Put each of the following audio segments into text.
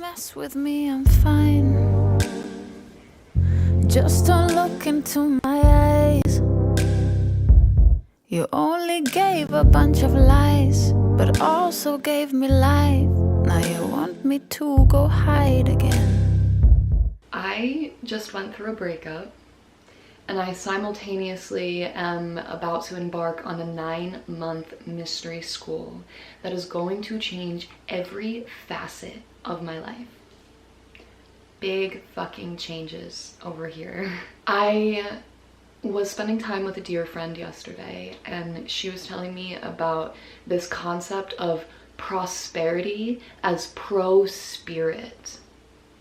mess with me, I'm fine. Just don't look into my eyes. You only gave a bunch of lies, but also gave me life. Now you want me to go hide again. I just went through a breakup, and I simultaneously am about to embark on a 9-month mystery school that is going to change every facet of my life. Big fucking changes over here. I was spending time with a dear friend yesterday, and she was telling me about this concept of prosperity as pro-spirit.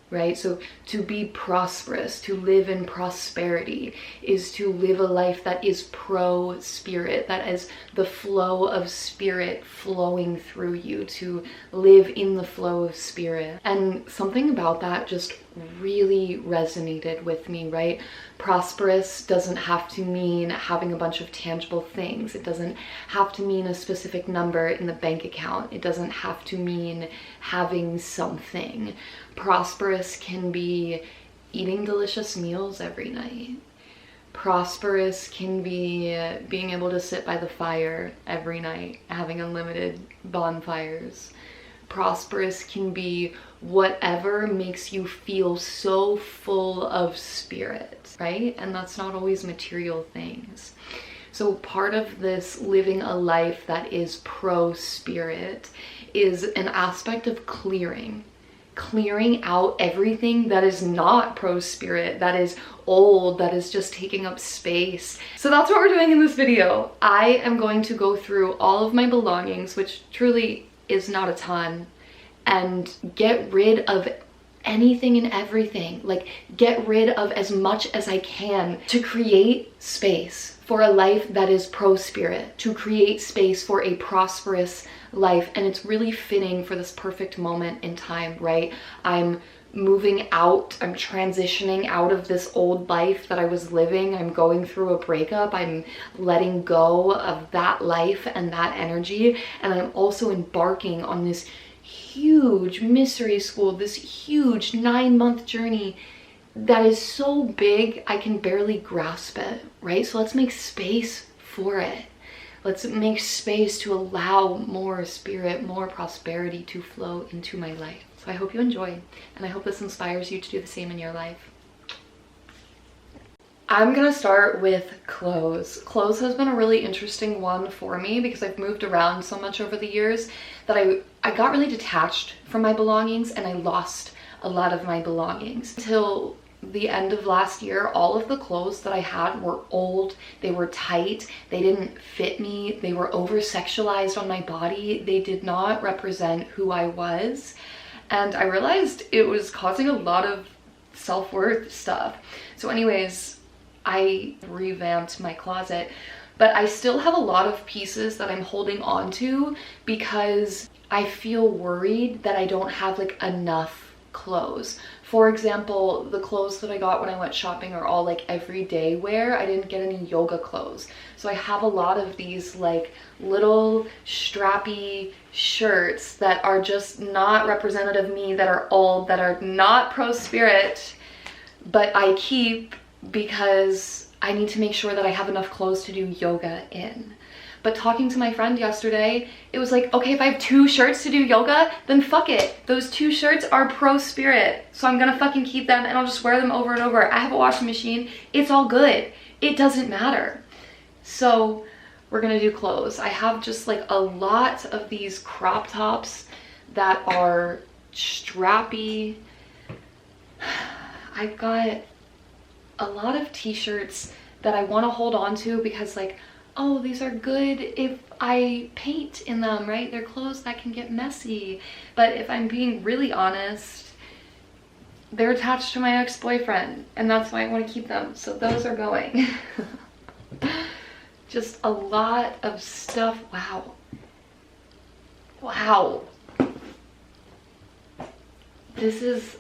Right? So to be prosperous, to live in prosperity, is to live a life that is pro-spirit, that is the flow of spirit flowing through you, to live in the flow of spirit. And something about that just really resonated with me, right? Prosperous doesn't have to mean having a bunch of tangible things. It doesn't have to mean a specific number in the bank account. It doesn't have to mean having something. Prosperous can be eating delicious meals every night. Prosperous can be being able to sit by the fire every night, having unlimited bonfires. Prosperous can be whatever makes you feel so full of spirit, right? And that's not always material things. So part of this living a life that is pro-spirit is an aspect of clearing out everything that is not pro-spirit, that is old, that is just taking up space. So that's what we're doing in this video. I am going to go through all of my belongings, which truly is not a ton, and get rid of anything and everything. Like, get rid of as much as I can to create space for a life that is pro-spirit, to create space for a prosperous life. And it's really fitting for this perfect moment in time, right? I'm moving out, I'm transitioning out of this old life that I was living. I'm going through a breakup. I'm letting go of that life and that energy. And I'm also embarking on this huge mystery school, this huge 9-month journey that is so big I can barely grasp it, right? So let's make space for it. Let's make space to allow more spirit, more prosperity to flow into my life. So I hope you enjoy, and I hope this inspires you to do the same in your life. I'm gonna start with clothes. Clothes has been a really interesting one for me because I've moved around so much over the years that I got really detached from my belongings, and I lost a lot of my belongings. Until the end of last year, all of the clothes that I had were old, they were tight, they didn't fit me, they were over-sexualized on my body, they did not represent who I was. And I realized it was causing a lot of self-worth stuff. So anyways, I revamped my closet, but I still have a lot of pieces that I'm holding on to because I feel worried that I don't have like enough clothes. For example, the clothes that I got when I went shopping are all like everyday wear. I didn't get any yoga clothes. So I have a lot of these like little strappy shirts that are just not representative of me, that are old, that are not pro-spirit, but I keep because I need to make sure that I have enough clothes to do yoga in. But talking to my friend yesterday, it was like, okay, if I have 2 shirts to do yoga, then fuck it. Those 2 shirts are pro-spirit. So I'm gonna fucking keep them, and I'll just wear them over and over. I have a washing machine. It's all good. It doesn't matter. So we're gonna do clothes. I have just like a lot of these crop tops that are strappy. I've got a lot of t-shirts that I want to hold on to because like, oh, these are good if I paint in them, right? They're clothes that can get messy. But if I'm being really honest, they're attached to my ex-boyfriend, and that's why I want to keep them. So those are going. Just a lot of stuff. Wow. Wow. This is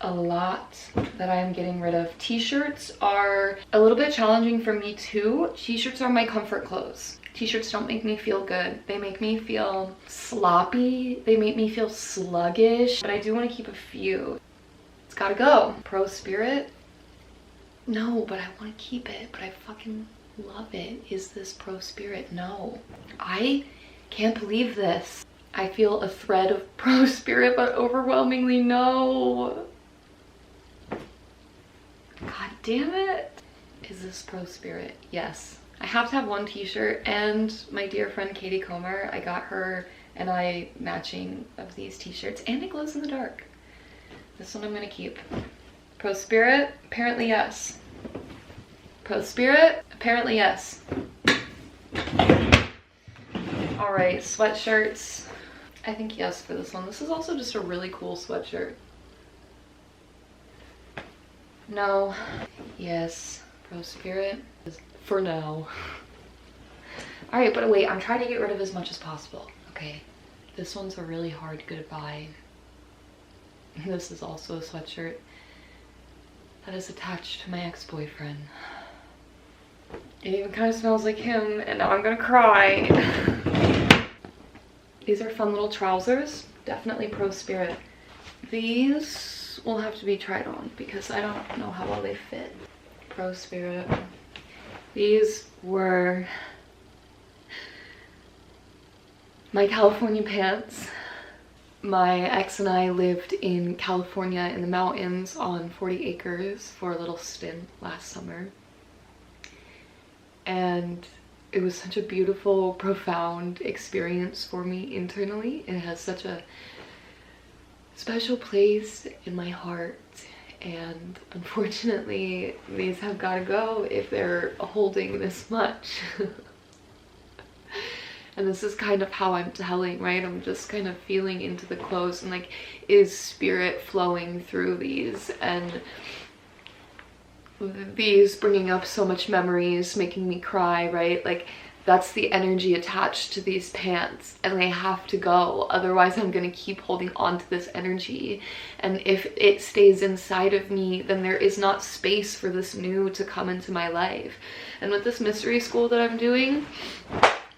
a lot that I am getting rid of. T-shirts are a little bit challenging for me too. T-shirts are my comfort clothes. T-shirts don't make me feel good. They make me feel sloppy. They make me feel sluggish, but I do want to keep a few. It's gotta go. Pro Spirit? No, but I want to keep it, but I fucking love it. Is this Pro Spirit? No. I can't believe this. I feel a thread of Pro Spirit, but overwhelmingly no. God damn it. Is this Pro Spirit? Yes. I have to have one t-shirt, and my dear friend Katie Comer, I got her and I matching of these t-shirts, and it glows in the dark. This one I'm gonna keep. Pro Spirit? Apparently yes. Pro Spirit? Apparently yes. All right, sweatshirts. I think yes for this one. This is also just a really cool sweatshirt. No. Yes. Pro Spirit. For now. All right, but wait, I'm trying to get rid of as much as possible. Okay. This one's a really hard goodbye. This is also a sweatshirt that is attached to my ex-boyfriend. It even kind of smells like him, and now I'm gonna cry. These are fun little trousers. Definitely Pro Spirit. These will have to be tried on because I don't know how well they fit. Pro Spirit. These were my California pants. My ex and I lived in California in the mountains on 40 acres for a little stint last summer. And it was such a beautiful, profound experience for me internally. It has such a special place in my heart. And unfortunately, these have got to go if they're holding this much. And this is kind of how I'm telling, right? I'm just kind of feeling into the clothes and like, is spirit flowing through these? And these bringing up so much memories, making me cry, right? Like, that's the energy attached to these pants, and they have to go. Otherwise, I'm gonna keep holding on to this energy. And if it stays inside of me, then there is not space for this new to come into my life. And with this mystery school that I'm doing,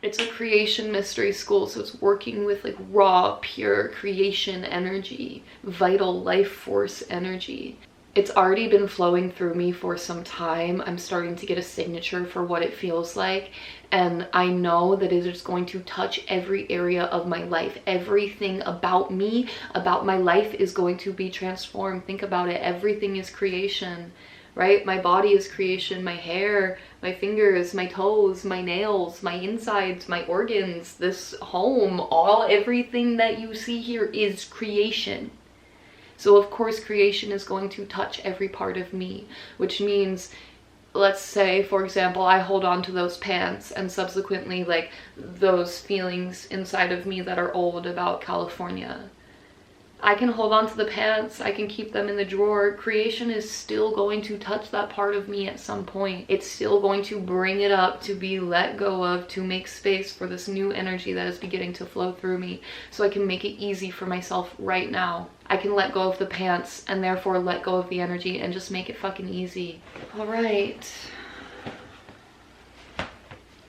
it's a creation mystery school, so it's working with like raw, pure creation energy, vital life force energy. It's already been flowing through me for some time. I'm starting to get a signature for what it feels like. And I know that it is going to touch every area of my life. Everything about me, about my life is going to be transformed. Think about it. Everything is creation, right? My body is creation, my hair, my fingers, my toes, my nails, my insides, my organs, this home, everything that you see here is creation. So of course creation is going to touch every part of me, which means, let's say, for example, I hold on to those pants and subsequently like those feelings inside of me that are old about California. I can hold on to the pants, I can keep them in the drawer. Creation is still going to touch that part of me at some point. It's still going to bring it up to be let go of, to make space for this new energy that is beginning to flow through me, so I can make it easy for myself right now. I can let go of the pants and therefore let go of the energy and just make it fucking easy. All right.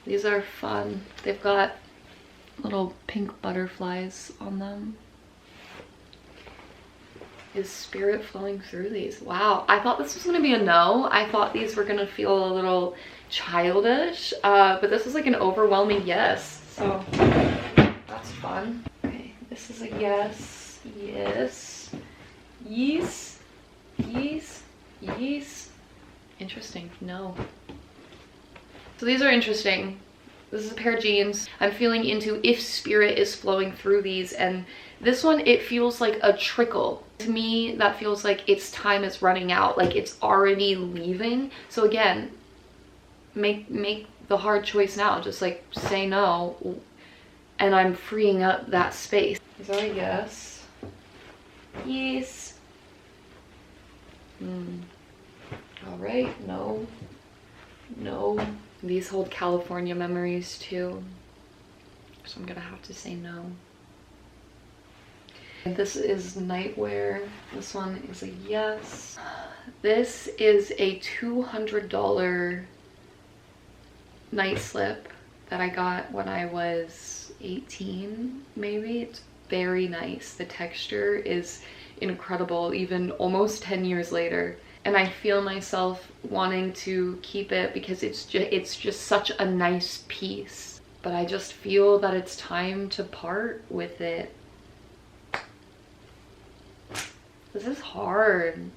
These are fun. They've got little pink butterflies on them. Is spirit flowing through these? Wow, I thought this was gonna be a no. I thought these were gonna feel a little childish, but this is like an overwhelming yes, so that's fun. Okay, this is a yes, yes, yes, yes, yes. Interesting, no. So these are interesting. This is a pair of jeans. I'm feeling into if spirit is flowing through these, and this one, it feels like a trickle. To me, that feels like its time is running out, like it's already leaving. So again, make the hard choice now. Just like say no, and I'm freeing up that space. Is that a yes? Yes. All right, no, no. These hold California memories too, so I'm gonna have to say no. This is nightwear. This one is a yes. This is a $200 night slip that I got when I was 18, maybe. It's very nice. The texture is incredible, even almost 10 years later. And I feel myself wanting to keep it because it's just such a nice piece. But I just feel that it's time to part with it. This is hard.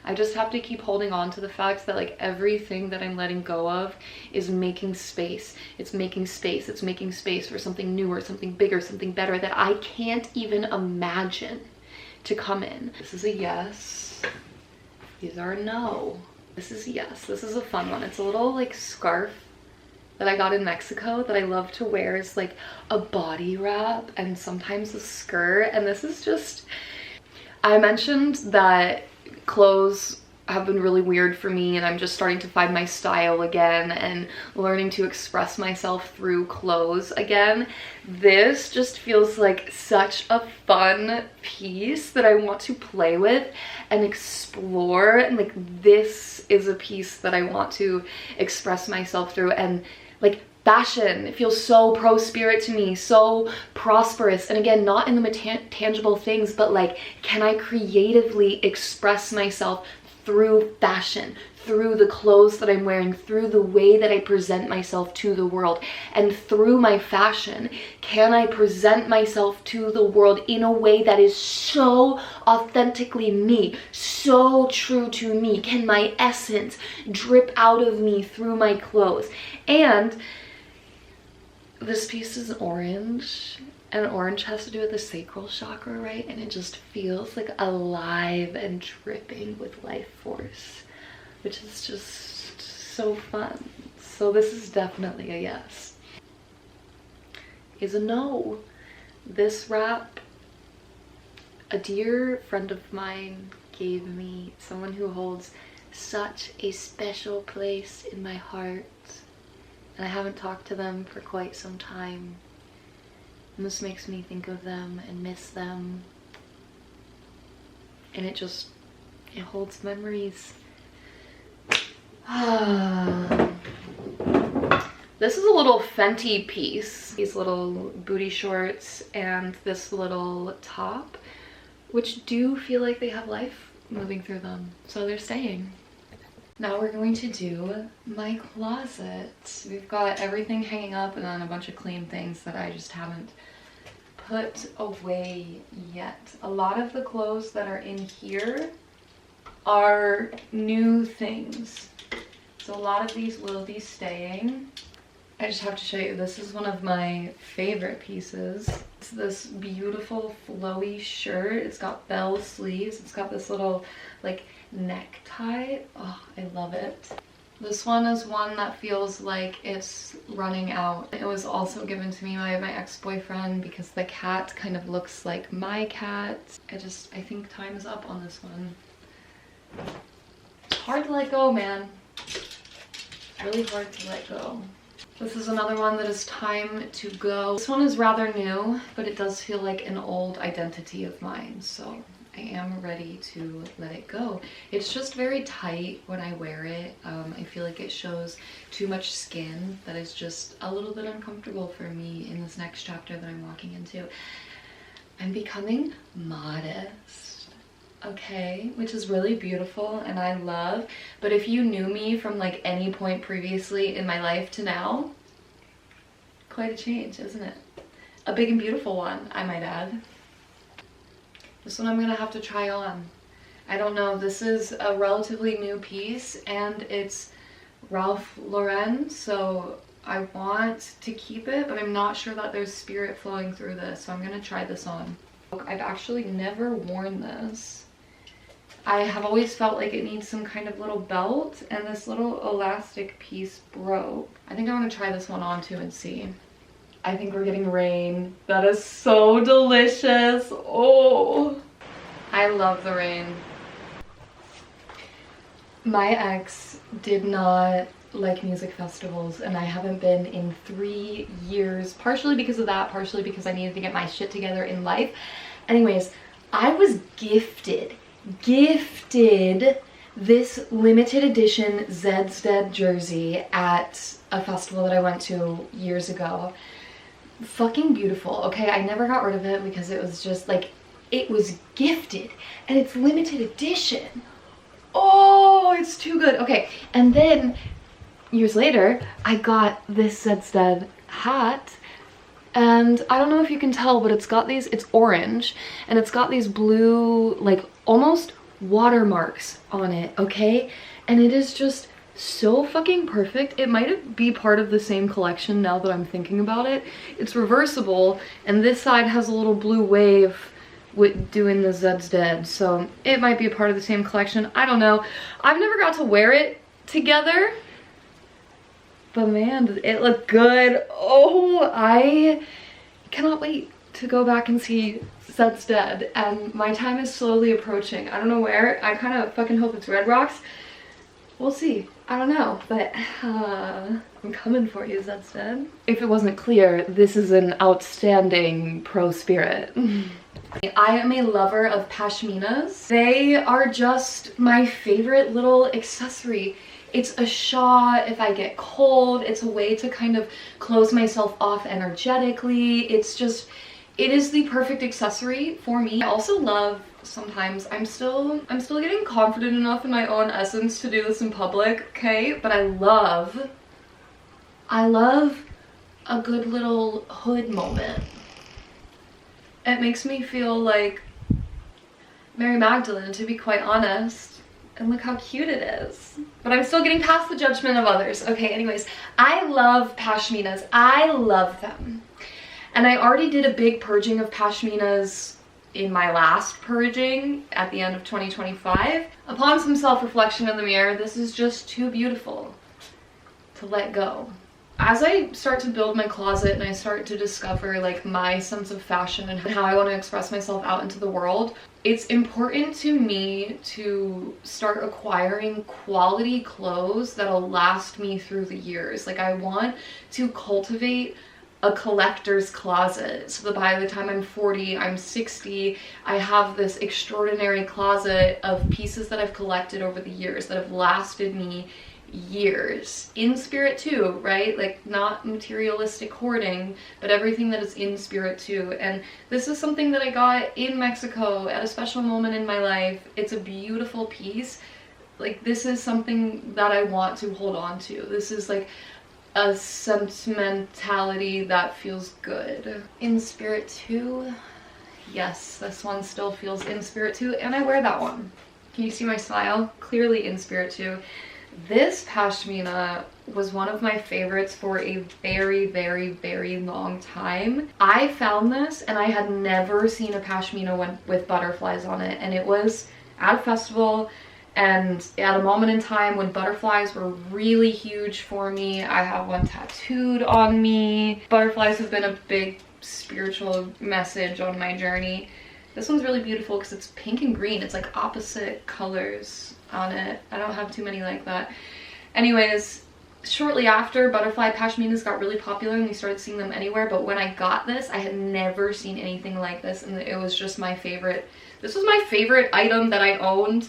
I just have to keep holding on to the fact that like everything that I'm letting go of is making space. It's making space. It's making space for something newer, something bigger, something better that I can't even imagine to come in. This is a yes. These are a no. This is a yes. This is a fun one. It's a little like scarf that I got in Mexico that I love to wear as like a body wrap and sometimes a skirt. And this is just, I mentioned that clothes have been really weird for me and I'm just starting to find my style again and learning to express myself through clothes again. This just feels like such a fun piece that I want to play with and explore, and like this is a piece that I want to express myself through. And like fashion, it feels so pro-spirit to me, so prosperous. And again, not in the tangible things, but like, can I creatively express myself through fashion, through the clothes that I'm wearing, through the way that I present myself to the world? And through my fashion, can I present myself to the world in a way that is so authentically me, so true to me? Can my essence drip out of me through my clothes? And this piece is orange, and orange has to do with the sacral chakra, right? And it just feels like alive and dripping with life force, which is just so fun. So this is definitely a yes. Is a no. This wrap, a dear friend of mine gave me, someone who holds such a special place in my heart. And I haven't talked to them for quite some time. And this makes me think of them and miss them. And it holds memories. This is a little Fenty piece. These little booty shorts and this little top, which do feel like they have life moving through them. So they're staying. Now we're going to do my closet. We've got everything hanging up and then a bunch of clean things that I just haven't put away yet. A lot of the clothes that are in here are new things. So a lot of these will be staying. I just have to show you, this is one of my favorite pieces. It's this beautiful flowy shirt. It's got bell sleeves. It's got this little like necktie. Oh, I love it. This one is one that feels like it's running out. It was also given to me by my ex-boyfriend because the cat kind of looks like my cat. I think time is up on this one. It's hard to let go, man. Really hard to let go. This is another one that is time to go. This one is rather new, but it does feel like an old identity of mine, so I am ready to let it go. It's just very tight when I wear it. I feel like it shows too much skin that is just a little bit uncomfortable for me in this next chapter that I'm walking into. I'm becoming modest, okay, which is really beautiful and I love. But if you knew me from like any point previously in my life to now, quite a change, isn't it? A big and beautiful one, I might add. This one I'm gonna have to try on. I don't know, this is a relatively new piece and it's Ralph Lauren, so I want to keep it, but I'm not sure that there's spirit flowing through this, so I'm gonna try this on. I've actually never worn this. I have always felt like it needs some kind of little belt, and this little elastic piece broke. I think I want to try this one on too and see. I think we're getting rain. That is so delicious. Oh, I love the rain. My ex did not like music festivals, and I haven't been in 3 years, partially because of that, partially because I needed to get my shit together in life. Anyways, I was gifted this limited edition Zed's Dead jersey at a festival that I went to years ago. Fucking beautiful, okay? I never got rid of it because it was just like, it was gifted and it's limited edition. Oh, it's too good. Okay, and then years later, I got this Zed's Dead hat, and I don't know if you can tell, but it's got these, it's orange, and it's got these blue, like almost watermarks on it, okay? And it is just so fucking perfect. It might be part of the same collection now that I'm thinking about it. It's reversible, and this side has a little blue wave with doing the Zed's Dead, so it might be a part of the same collection. I don't know. I've never got to wear it together, but man, it looked good. Oh, I cannot wait to go back and see Zed's Dead, and my time is slowly approaching. I don't know where. I kind of fucking hope it's Red Rocks. We'll see. I don't know, but I'm coming for you, Zed's Dead. If it wasn't clear, this is an outstanding pro spirit. I am a lover of pashminas. They are just my favorite little accessory. It's a shawl if I get cold. It's a way to kind of close myself off energetically. It's just, it is the perfect accessory for me. I also love, sometimes I'm still getting confident enough in my own essence to do this in public, okay? But I love a good little hood moment. It makes me feel like Mary Magdalene, to be quite honest. And look how cute it is. But I'm still getting past the judgment of others. Okay, anyways, I love pashminas. I love them. And I already did a big purging of pashminas in my last purging at the end of 2025. Upon some self-reflection in the mirror, this is just too beautiful to let go. As I start to build my closet and I start to discover like my sense of fashion and how I want to express myself out into the world, it's important to me to start acquiring quality clothes that'll last me through the years. Like, I want to cultivate a collector's closet so that by the time I'm 40, I'm 60, I have this extraordinary closet of pieces that I've collected over the years that have lasted me years, in spirit too, right? Like, not materialistic hoarding, but everything that is in spirit too. And this is something that I got in Mexico at a special moment in my life. It's a beautiful piece. Like, this is something that I want to hold on to. This is like a sentimentality that feels good. In spirit too. Yes, this one still feels in spirit too, and I wear that one. Can you see my smile? Clearly in spirit too. This pashmina was one of my favorites for a very, very, very long time. I found this and I had never seen a pashmina with butterflies on it, and it was at a festival and at a moment in time when butterflies were really huge for me. I have one tattooed on me. Butterflies have been a big spiritual message on my journey. This one's really beautiful because it's pink and green. It's like opposite colors on it. I don't have too many like that. Anyways, shortly after, butterfly pashminas got really popular and we started seeing them anywhere, but when I got this, I had never seen anything like this, and it was just my favorite. This was my favorite item that I owned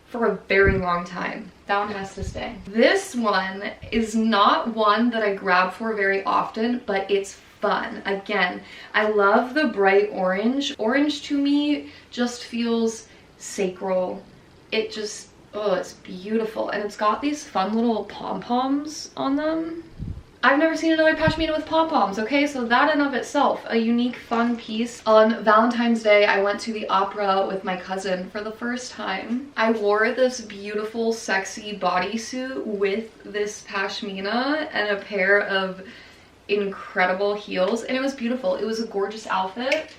for a very long time. That one has to stay. This one is not one that I grab for very often, but it's fun. Again, I love the bright orange. Orange to me just feels sacral. It just, oh, it's beautiful. And it's got these fun little pom-poms on them. I've never seen another pashmina with pom-poms, okay? So that in of itself, a unique, fun piece. On Valentine's Day, I went to the opera with my cousin for the first time. I wore this beautiful, sexy bodysuit with this pashmina and a pair of incredible heels, and it was beautiful. It was a gorgeous outfit.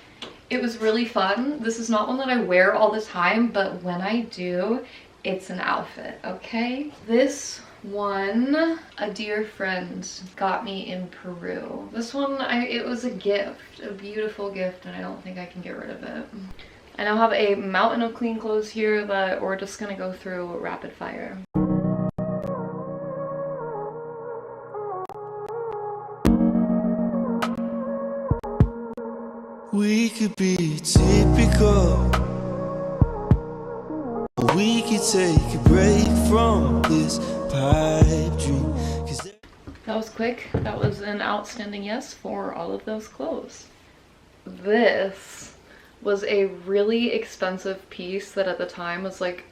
It was really fun. This is not one that I wear all the time, but when I do, it's an outfit, okay? This one, a dear friend got me in Peru. This one, it was a gift, a beautiful gift, and I don't think I can get rid of it. I now have a mountain of clean clothes here that we're just gonna go through rapid fire. We could be typical. we could take a break from this pipe dream. That was quick. That was an outstanding yes for all of those clothes. This was a really expensive piece that at the time was like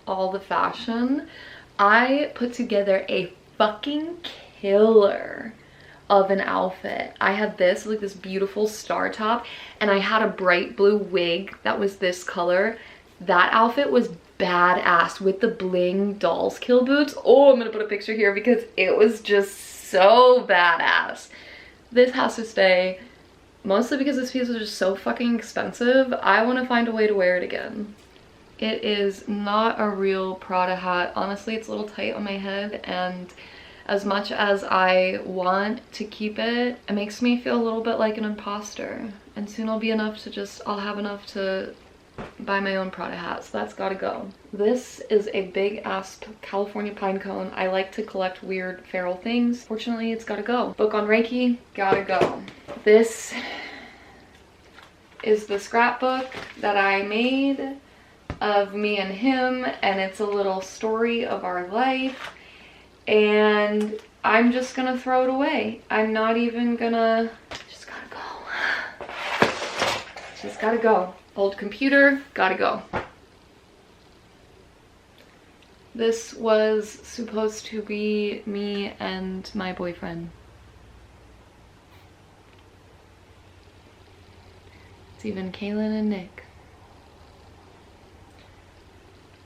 all the fashion. I put together a fucking killer of an outfit. I had this, like this beautiful star top, and I had a bright blue wig that was this color. That outfit was badass with the bling dolls kill boots. Oh, I'm gonna put a picture here because it was just so badass. This has to stay, mostly because this piece was just so fucking expensive. I want to find a way to wear it again. It is not a real Prada hat. Honestly, it's a little tight on my head, and as much as I want to keep it, it makes me feel a little bit like an imposter. And soon I'll have enough to buy my own Prada hat, so that's gotta go. This is a big ass California pine cone. I like to collect weird feral things. Fortunately, it's gotta go. Book on Reiki, gotta go. This is the scrapbook that I made of me and him, and it's a little story of our life, and I'm just gonna throw it away. I'm not even gonna, just gotta go. Just gotta go. Old computer, gotta go. This was supposed to be me and my boyfriend. It's even Kaylin and Nick.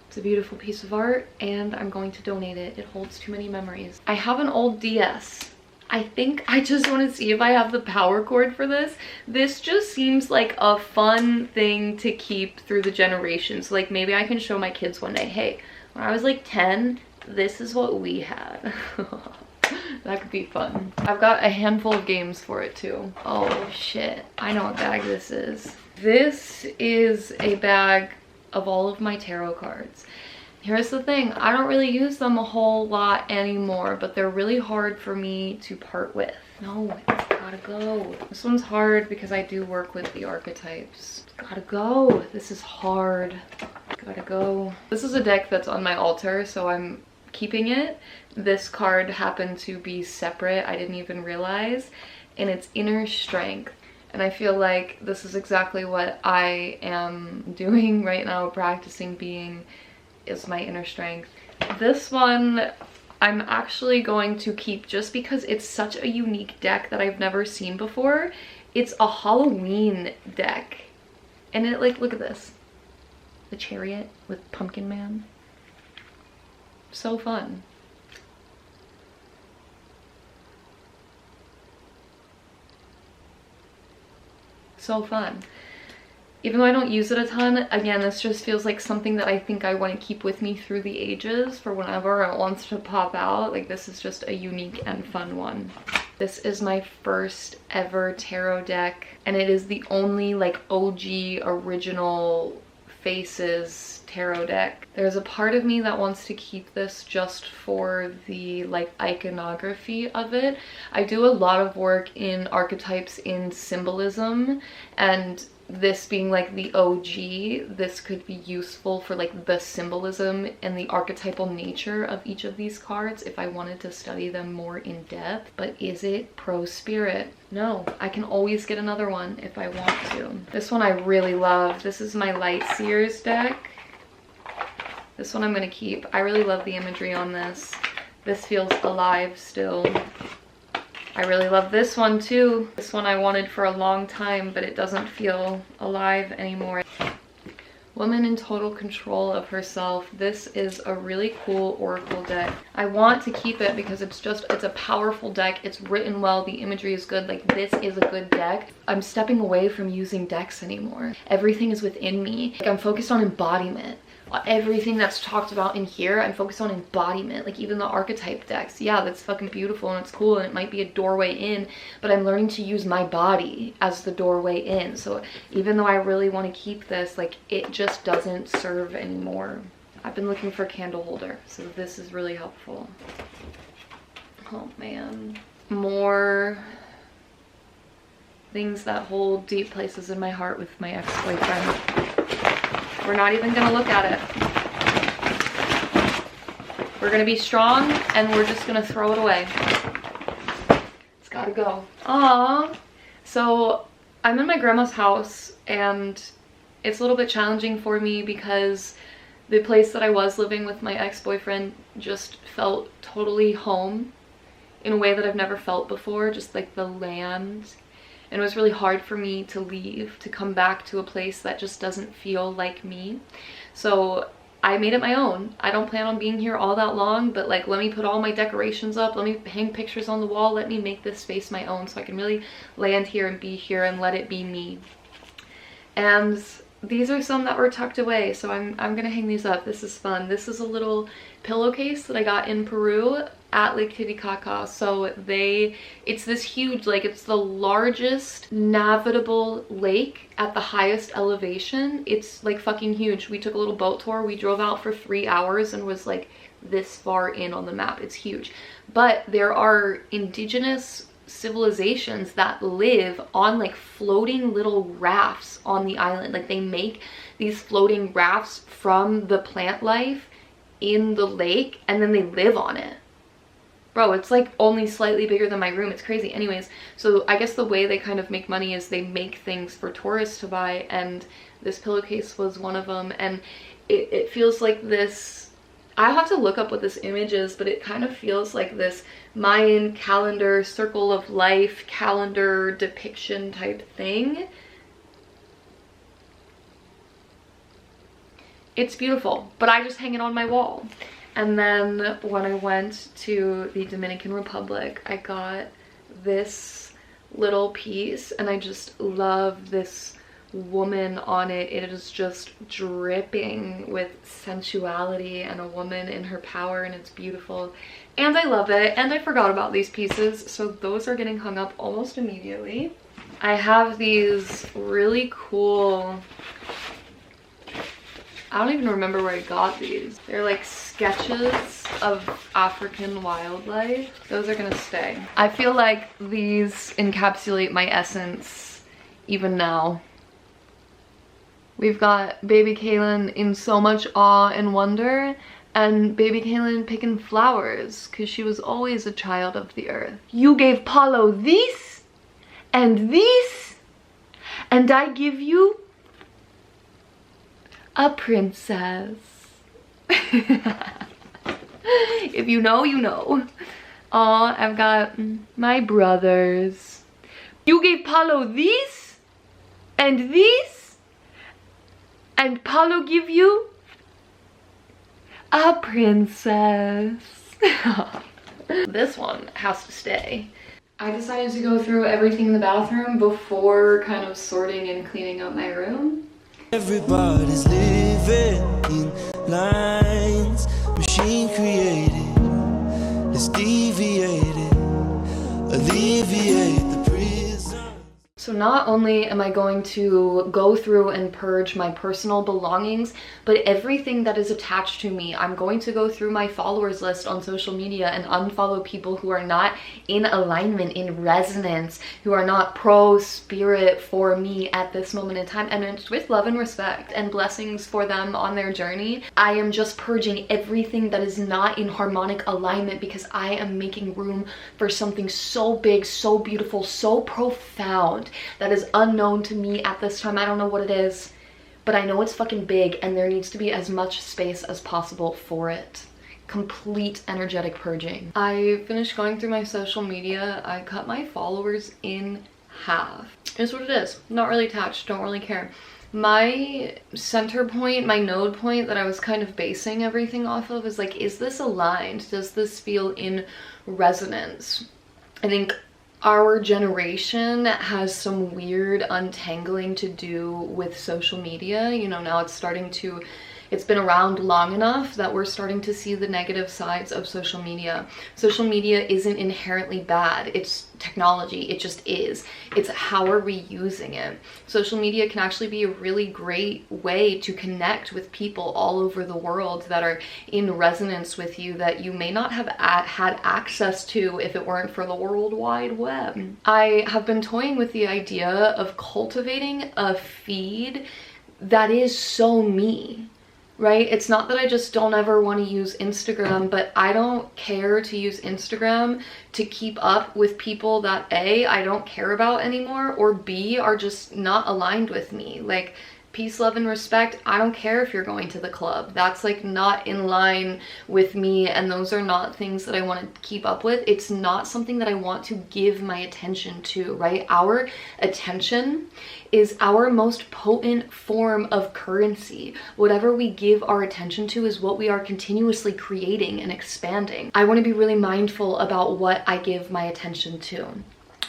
It's a beautiful piece of art, and I'm going to donate it. It holds too many memories. I have an old DS. I think I just want to see if I have the power cord for this. This just seems like a fun thing to keep through the generations. Like maybe I can show my kids one day, hey, when I was like 10, this is what we had. That could be fun. I've got a handful of games for it too. Oh shit, I know what bag this is. This is a bag of all of my tarot cards. Here's the thing, I don't really use them a whole lot anymore, but they're really hard for me to part with. No, it's gotta go. This one's hard because I do work with the archetypes. It's gotta go. This is hard. Gotta go. This is a deck that's on my altar, so I'm keeping it. This card happened to be separate, I didn't even realize, and it's inner strength. And I feel like this is exactly what I am doing right now, practicing being, is my inner strength. This one I'm actually going to keep just because it's such a unique deck that I've never seen before. It's a Halloween deck. And it, like, look at this. The Chariot with Pumpkin Man. So fun. So fun. Even though I don't use it a ton, again, this just feels like something that I think I want to keep with me through the ages for whenever it wants to pop out. Like, this is just a unique and fun one. This is my first ever tarot deck, and it is the only like OG original faces tarot deck. There's a part of me that wants to keep this just for the like iconography of it. I do a lot of work in archetypes, in symbolism, and this being like the OG, this could be useful for like the symbolism and the archetypal nature of each of these cards if I wanted to study them more in depth. But is it pro spirit? No, I can always get another one if I want to. This one I really love. This is my Light Seers deck. This one I'm gonna keep. I really love the imagery on this. This feels alive still. I really love this one too. This one I wanted for a long time, but it doesn't feel alive anymore. Woman in total control of herself. This is a really cool oracle deck. I want to keep it because it's a powerful deck. It's written well, the imagery is good. Like, this is a good deck. I'm stepping away from using decks anymore. Everything is within me. Like, I'm focused on embodiment. Everything that's talked about in here, I'm focused on embodiment. Like, even the archetype decks, yeah, that's fucking beautiful and it's cool and it might be a doorway in, but I'm learning to use my body as the doorway in. So even though I really want to keep this, like, it just doesn't serve anymore. I've been looking for a candle holder, so this is really helpful. Oh man, more things that hold deep places in my heart with my ex-boyfriend. We're not even gonna look at it. We're gonna be strong and we're just gonna throw it away. It's gotta go. Aww. So I'm in my grandma's house and it's a little bit challenging for me because the place that I was living with my ex-boyfriend just felt totally home in a way that I've never felt before, just like the land. And it was really hard for me to leave, to come back to a place that just doesn't feel like me. So I made it my own. I don't plan on being here all that long, but like, let me put all my decorations up, let me hang pictures on the wall, let me make this space my own so I can really land here and be here and let it be me. And these are some that were tucked away, so I'm gonna hang these up. This is fun. This is a little pillowcase that I got in Peru at Lake Titicaca. So it's this huge lake. It's the largest navigable lake at the highest elevation. It's like fucking huge. We took a little boat tour. We drove out for 3 hours and was like this far in on the map. It's huge. But there are indigenous civilizations that live on like floating little rafts on the island. Like they make these floating rafts from the plant life in the lake and then they live on it. Bro, it's like only slightly bigger than my room. It's crazy. Anyways, so I guess the way they kind of make money is they make things for tourists to buy, and this pillowcase was one of them. And it feels like this, I have to look up what this image is, but it kind of feels like this Mayan calendar, circle of life, calendar depiction type thing. It's beautiful, but I just hang it on my wall. And then when I went to the Dominican Republic, I got this little piece and I just love this woman on it. It is just dripping with sensuality and a woman in her power, and it's beautiful. And I love it. And I forgot about these pieces, so those are getting hung up almost immediately. I have these really cool, I don't even remember where I got these. They're like sketches of African wildlife. Those are gonna stay. I feel like these encapsulate my essence even now. We've got baby Kaylin in so much awe and wonder, and baby Kaylin picking flowers because she was always a child of the earth. You gave Paulo this and this, and I give you a princess. If you know, you know. Aw, I've got my brothers. You gave Paulo this and this, and Paulo give you a princess. This one has to stay. I decided to go through everything in the bathroom before kind of sorting and cleaning up my room. Everybody's living in lines, machine created, let's deviate it, alleviate the prison. So not only am I going to go through and purge my personal belongings, but everything that is attached to me. I'm going to go through my followers list on social media and unfollow people who are not in alignment, in resonance, who are not pro spirit for me at this moment in time. And it's with love and respect and blessings for them on their journey. I am just purging everything that is not in harmonic alignment because I am making room for something so big, so beautiful, so profound that is unknown to me at this time. I don't know what it is, but I know it's fucking big and there needs to be as much space as possible for it. Complete energetic purging. I finished going through my social media. I cut my followers in half. It's what it is. Not really attached, don't really care. My center point, my node point that I was kind of basing everything off of is like, is this aligned? Does this feel in resonance? I think our generation has some weird untangling to do with social media. You know, now it's been around long enough that we're starting to see the negative sides of social media. Social media isn't inherently bad. It's technology. It just is. It's how are we using it. Social media can actually be a really great way to connect with people all over the world that are in resonance with you that you may not have had access to if it weren't for the World Wide Web. I have been toying with the idea of cultivating a feed that is so me. right? It's not that I just don't ever want to use Instagram, but I don't care to use Instagram to keep up with people that A, I don't care about anymore, or B, are just not aligned with me. Like, peace, love, and respect. I don't care if you're going to the club. That's like not in line with me, and those are not things that I want to keep up with. It's not something that I want to give my attention to, right? Our attention is our most potent form of currency. Whatever we give our attention to is what we are continuously creating and expanding. I want to be really mindful about what I give my attention to.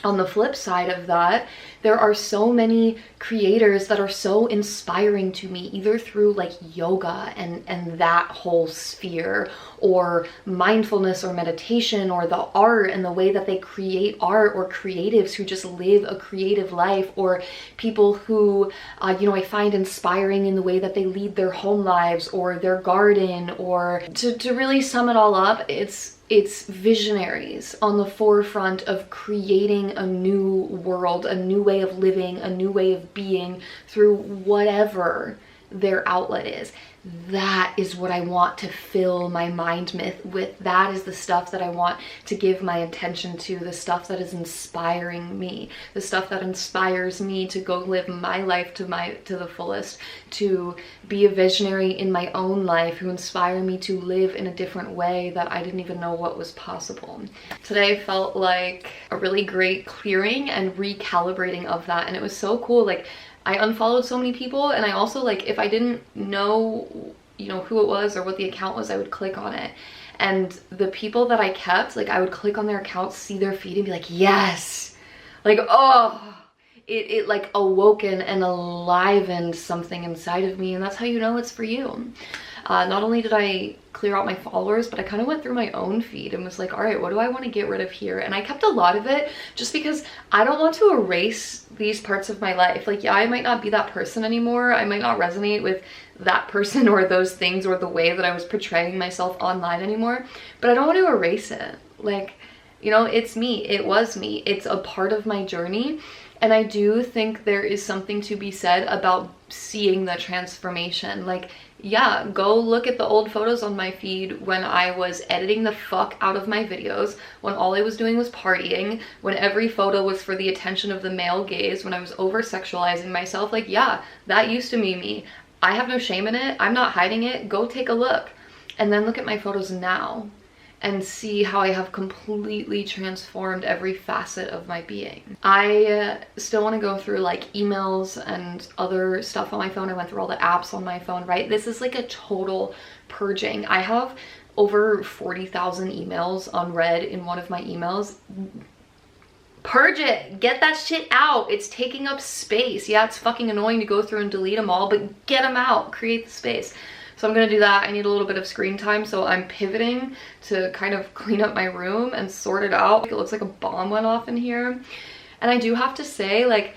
On the flip side of that, there are so many creators that are so inspiring to me, either through like yoga and that whole sphere, or mindfulness or meditation, or the art and the way that they create art, or creatives who just live a creative life, or people who, I find inspiring in the way that they lead their home lives or their garden, or to really sum it all up, it's visionaries on the forefront of creating a new world, a new way of living, a new way of being through whatever their outlet is. That is what I want to fill my mind with. That is the stuff that I want to give my attention to, the stuff that is inspiring me, the stuff that inspires me to go live my life to the fullest, to be a visionary in my own life, who inspire me to live in a different way that I didn't even know what was possible. Today felt like a really great clearing and recalibrating of that, and it was so cool. Like, I unfollowed so many people, and I also, like, if I didn't know, who it was or what the account was, I would click on it. And the people that I kept, like, I would click on their accounts, see their feed, and be like, yes! Like, oh! It like awoken and alivened something inside of me, and that's how you know it's for you. Not only did I clear out my followers, but I kind of went through my own feed and was like, all right, what do I want to get rid of here? And I kept a lot of it just because I don't want to erase these parts of my life. Like, yeah, I might not be that person anymore. I might not resonate with that person or those things or the way that I was portraying myself online anymore, but I don't want to erase it. Like, it's me. It was me. It's a part of my journey. And I do think there is something to be said about seeing the transformation. Like, yeah, go look at the old photos on my feed when I was editing the fuck out of my videos, when all I was doing was partying, when every photo was for the attention of the male gaze, when I was over-sexualizing myself. Like, yeah, that used to be me. I have no shame in it. I'm not hiding it. Go take a look. And then look at my photos now and see how I have completely transformed every facet of my being. I still want to go through like emails and other stuff on my phone. I went through all the apps on my phone, right? This is like a total purging. I have over 40,000 emails unread in one of my emails. Purge it. Get that shit out. It's taking up space. Yeah, it's fucking annoying to go through and delete them all, but get them out. Create the space. So I'm gonna do that. I need a little bit of screen time, so I'm pivoting to kind of clean up my room and sort it out. It looks like a bomb went off in here. And I do have to say, like,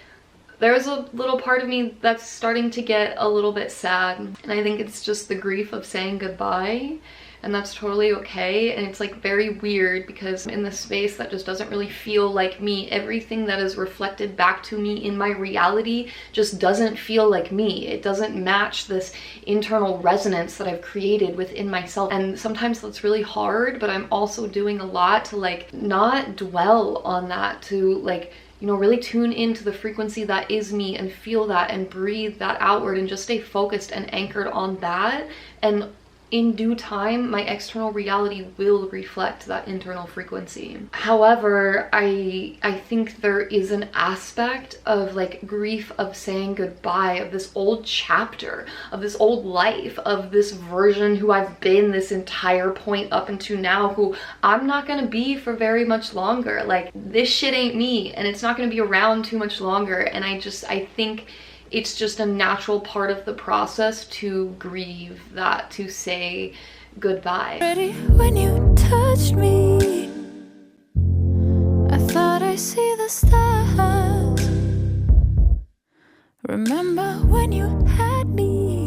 there's a little part of me that's starting to get a little bit sad. And I think it's just the grief of saying goodbye. And that's totally okay. And it's like very weird because in this space that just doesn't really feel like me. Everything that is reflected back to me in my reality just doesn't feel like me. It doesn't match this internal resonance that I've created within myself. And sometimes that's really hard, but I'm also doing a lot to like not dwell on that, to like, really tune into the frequency that is me and feel that and breathe that outward and just stay focused and anchored on that. And in due time, my external reality will reflect that internal frequency. However, I think there is an aspect of like grief of saying goodbye, of this old chapter, of this old life, of this version who I've been this entire point up into now, who I'm not gonna be for very much longer. Like, this shit ain't me, and it's not gonna be around too much longer. And I think it's just a natural part of the process to grieve that, to say goodbye. Ready when you touched me, I thought I see the stars. Remember when you had me,